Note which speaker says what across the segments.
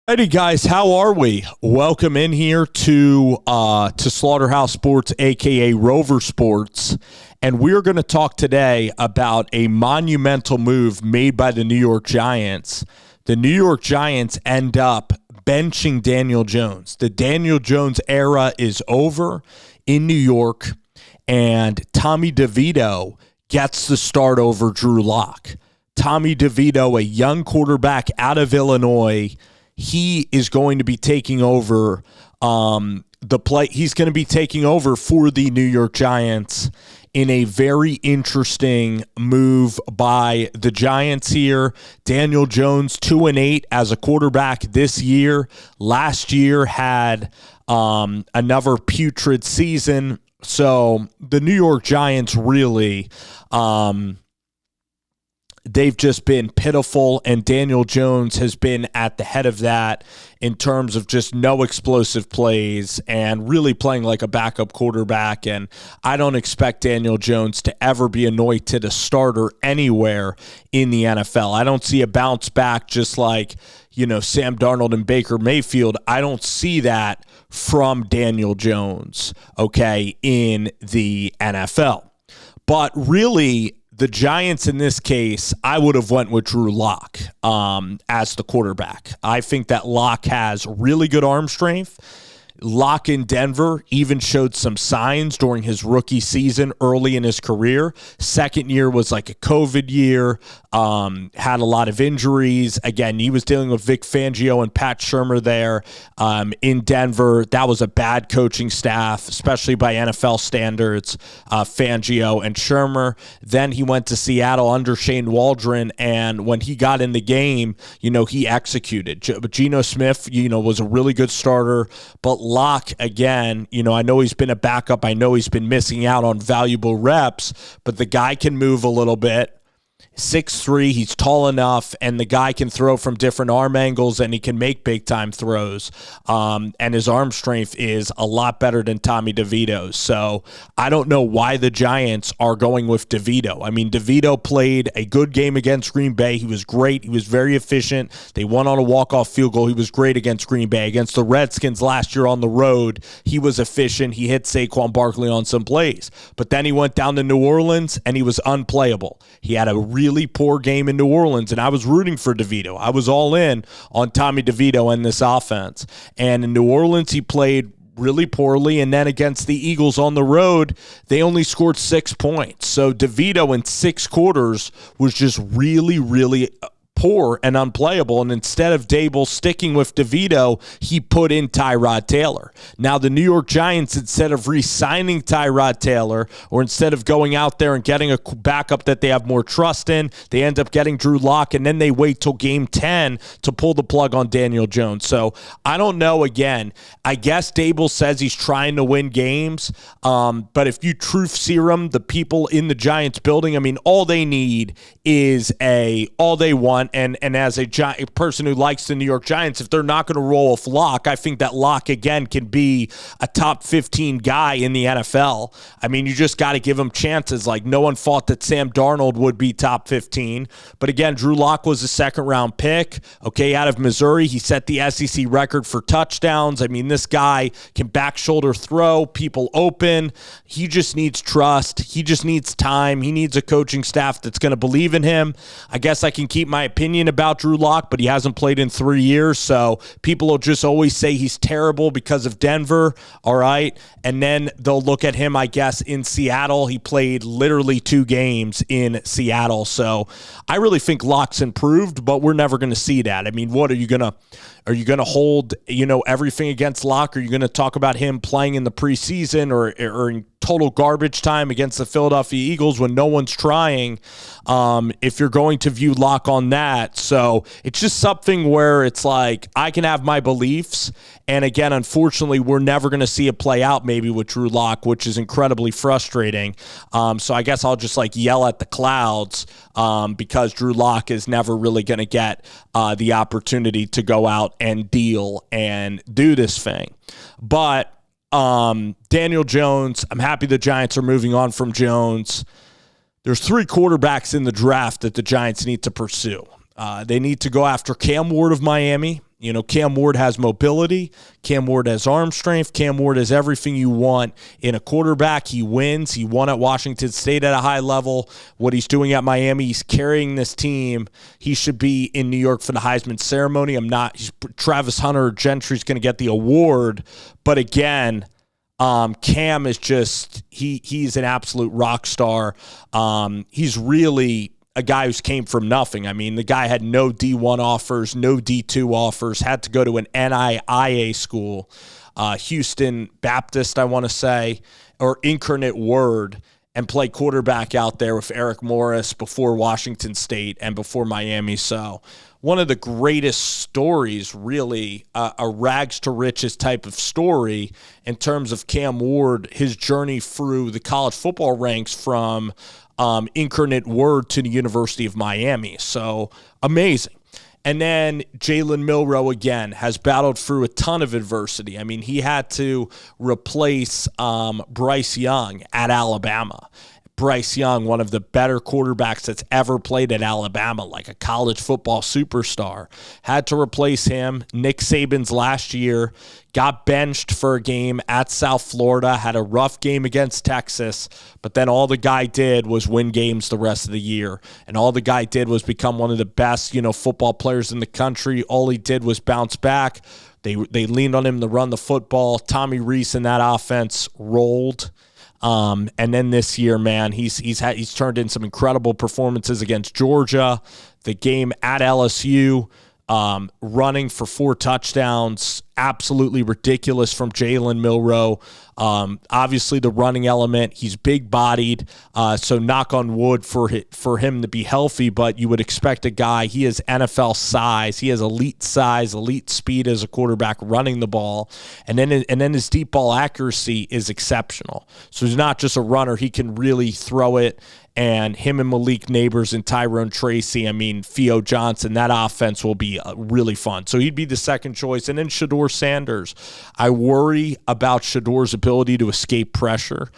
Speaker 1: Hey guys, how are we? Welcome in here to Slaughterhouse Sports, aka Rover Sports, and we're going to talk today about a monumental move made by the New York Giants. The New York Giants end up benching Daniel Jones. The Daniel Jones era is over in New York, and Tommy Devito gets the start over Drew Lock. Tommy Devito, a young quarterback out of Illinois. He is going to be taking over the play. He's going to be taking over for the New York Giants in a very interesting move by the Giants here. Daniel Jones, 2-8 as a quarterback this year. Last year had another putrid season. So the New York Giants really they've just been pitiful, and Daniel Jones has been at the head of that in terms of just no explosive plays and really playing like a backup quarterback. And I don't expect Daniel Jones to ever be anointed a starter anywhere in the NFL. I don't see a bounce back just like, Sam Darnold and Baker Mayfield. I don't see that from Daniel Jones, okay, in the NFL. But really, the Giants in this case, I would have went with Drew Lock as the quarterback. I think that Lock has really good arm strength. Lock in Denver even showed some signs during his rookie season early in his career. Second year was like a COVID year, had a lot of injuries. Again, he was dealing with Vic Fangio and Pat Shurmur there in Denver. That was a bad coaching staff, especially by NFL standards, Fangio and Shurmur. Then he went to Seattle under Shane Waldron, and when he got in the game, he executed. Geno Smith, was a really good starter, but Lock, again, I know he's been a backup. I know he's been missing out on valuable reps, but the guy can move a little bit. 6'3", he's tall enough, and the guy can throw from different arm angles, and he can make big-time throws. And his arm strength is a lot better than Tommy DeVito's. So I don't know why the Giants are going with DeVito. I mean, DeVito played a good game against Green Bay. He was great. He was very efficient. They won on a walk-off field goal. He was great against Green Bay. Against the Redskins last year on the road, he was efficient. He hit Saquon Barkley on some plays. But then he went down to New Orleans, and he was unplayable. He had a really poor game in New Orleans, and I was rooting for DeVito. I was all in on Tommy DeVito and this offense. And in New Orleans, he played really poorly, and then against the Eagles on the road, they only scored 6 points. So DeVito in 6 quarters was just really, really poor and unplayable, and instead of Dable sticking with DeVito, he put in Tyrod Taylor. Now, the New York Giants, instead of re-signing Tyrod Taylor, or instead of going out there and getting a backup that they have more trust in, they end up getting Drew Lock, and then they wait till Game 10 to pull the plug on Daniel Jones. So, I don't know, again. I guess Dable says he's trying to win games, but if you truth serum the people in the Giants building, I mean, all they need is all they want. And as a person who likes the New York Giants, if they're not going to roll off Lock, I think that Lock, again, can be a top 15 guy in the NFL. I mean, you just got to give him chances. Like, no one thought that Sam Darnold would be top 15. But again, Drew Lock was a second-round pick, okay, out of Missouri. He set the SEC record for touchdowns. I mean, this guy can back-shoulder throw, people open. He just needs trust. He just needs time. He needs a coaching staff that's going to believe in him. I guess I can keep my opinion about Drew Lock, but he hasn't played in 3 years, so people will just always say he's terrible because of Denver, all right? And then they'll look at him, I guess, in Seattle. He played literally 2 games in Seattle, so I really think Lock's improved, but we're never going to see that. I mean, what are you going to hold, everything against Lock? Are you going to talk about him playing in the preseason or in total garbage time against the Philadelphia Eagles when no one's trying, if you're going to view Lock on that? So it's just something where it's like, I can have my beliefs, and again, unfortunately, we're never going to see it play out maybe with Drew Lock, which is incredibly frustrating. So I guess I'll just yell at the clouds because Drew Lock is never really going to get the opportunity to go out and deal and do this thing. But Daniel Jones, I'm happy the Giants are moving on from Jones. There's 3 quarterbacks in the draft that the Giants need to pursue. They need to go after Cam Ward of Miami. You know, Cam Ward has mobility. Cam Ward has arm strength. Cam Ward has everything you want in a quarterback. He wins. He won at Washington State at a high level. What he's doing at Miami, he's carrying this team. He should be in New York for the Heisman ceremony. Travis Hunter Gentry's going to get the award. But again, Cam is just, he's an absolute rock star. He's really a guy who's came from nothing. I mean, the guy had no D1 offers, no D2 offers, had to go to an NIIA school, Houston Baptist, I want to say, or Incarnate Word, and play quarterback out there with Eric Morris before Washington State and before Miami. So one of the greatest stories, really, a rags to riches type of story in terms of Cam Ward, his journey through the college football ranks from Incarnate Word to the University of Miami. So amazing. And then Jalen Milroe, again, has battled through a ton of adversity. I mean, he had to replace Bryce Young at Alabama. Bryce Young, one of the better quarterbacks that's ever played at Alabama, like a college football superstar, had to replace him. Nick Saban's last year, got benched for a game at South Florida, had a rough game against Texas, but then all the guy did was win games the rest of the year. And all the guy did was become one of the best, football players in the country. All he did was bounce back. They leaned on him to run the football. Tommy Rees in that offense rolled. And then this year, man, he's turned in some incredible performances against Georgia, the game at LSU, running for 4 touchdowns, absolutely ridiculous from Jalen Milroe. Obviously, the running element, he's big-bodied, so knock on wood for him to be healthy, but you would expect a guy, he has NFL size, he has elite size, elite speed as a quarterback running the ball, and then his deep ball accuracy is exceptional. So he's not just a runner, he can really throw it. And him and Malik Nabors and Tyrone Tracy, I mean, Theo Johnson, that offense will be really fun. So he'd be the second choice. And then Shedeur Sanders. I worry about Shedor's ability to escape pressure.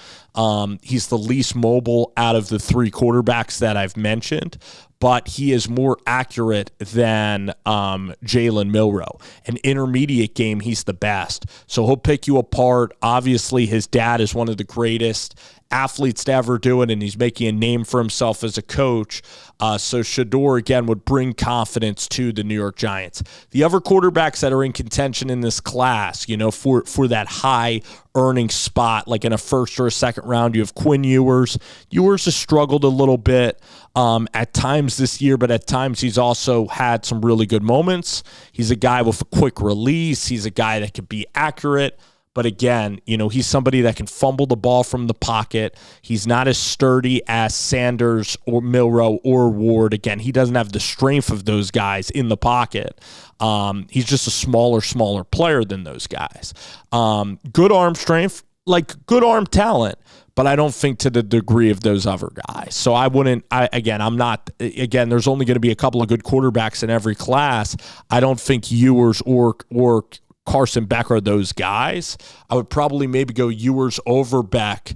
Speaker 1: He's the least mobile out of the 3 quarterbacks that I've mentioned, but he is more accurate than Jalen Milroe. An intermediate game, he's the best. So he'll pick you apart. Obviously, his dad is one of the greatest athletes to ever do it, and he's making a name for himself as a coach. So Shedeur, again, would bring confidence to the New York Giants. The other quarterbacks that are in contention in this class, for that high earning spot, like in a first or a second round, you have Quinn Ewers. Ewers has struggled a little bit at times this year, but at times he's also had some really good moments. He's a guy with a quick release. He's a guy that can be accurate. But again, he's somebody that can fumble the ball from the pocket. He's not as sturdy as Sanders or Milroe or Ward. Again, he doesn't have the strength of those guys in the pocket. He's just a smaller player than those guys. Good arm strength, like good arm talent, but I don't think to the degree of those other guys. So there's only going to be a couple of good quarterbacks in every class. I don't think Ewers or Carson Beck are those guys. I would probably maybe go Ewers over Beck.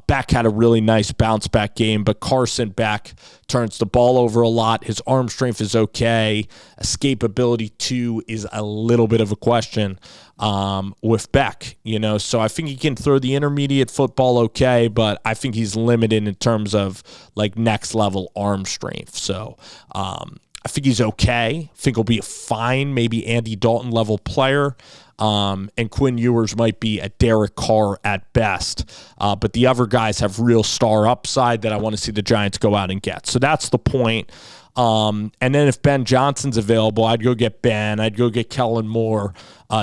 Speaker 1: Beck had a really nice bounce-back game, but Carson Beck turns the ball over a lot. His arm strength is okay. Escapability, too, is a little bit of a question with Beck. So I think he can throw the intermediate football okay, but I think he's limited in terms of, like, next-level arm strength. So I think he's okay. I think he'll be a fine, maybe Andy Dalton level player. And Quinn Ewers might be a Derek Carr at best. But the other guys have real star upside that I want to see the Giants go out and get. So that's the point. And then if Ben Johnson's available, I'd go get Ben. I'd go get Kellen Moore.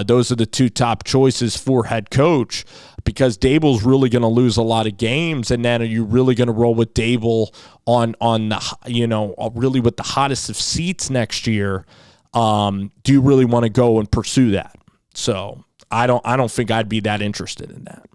Speaker 1: Those are the 2 top choices for head coach, because Dable's really going to lose a lot of games. And then are you really going to roll with Dable on really with the hottest of seats next year? Do you really want to go and pursue that? So I don't think I'd be that interested in that.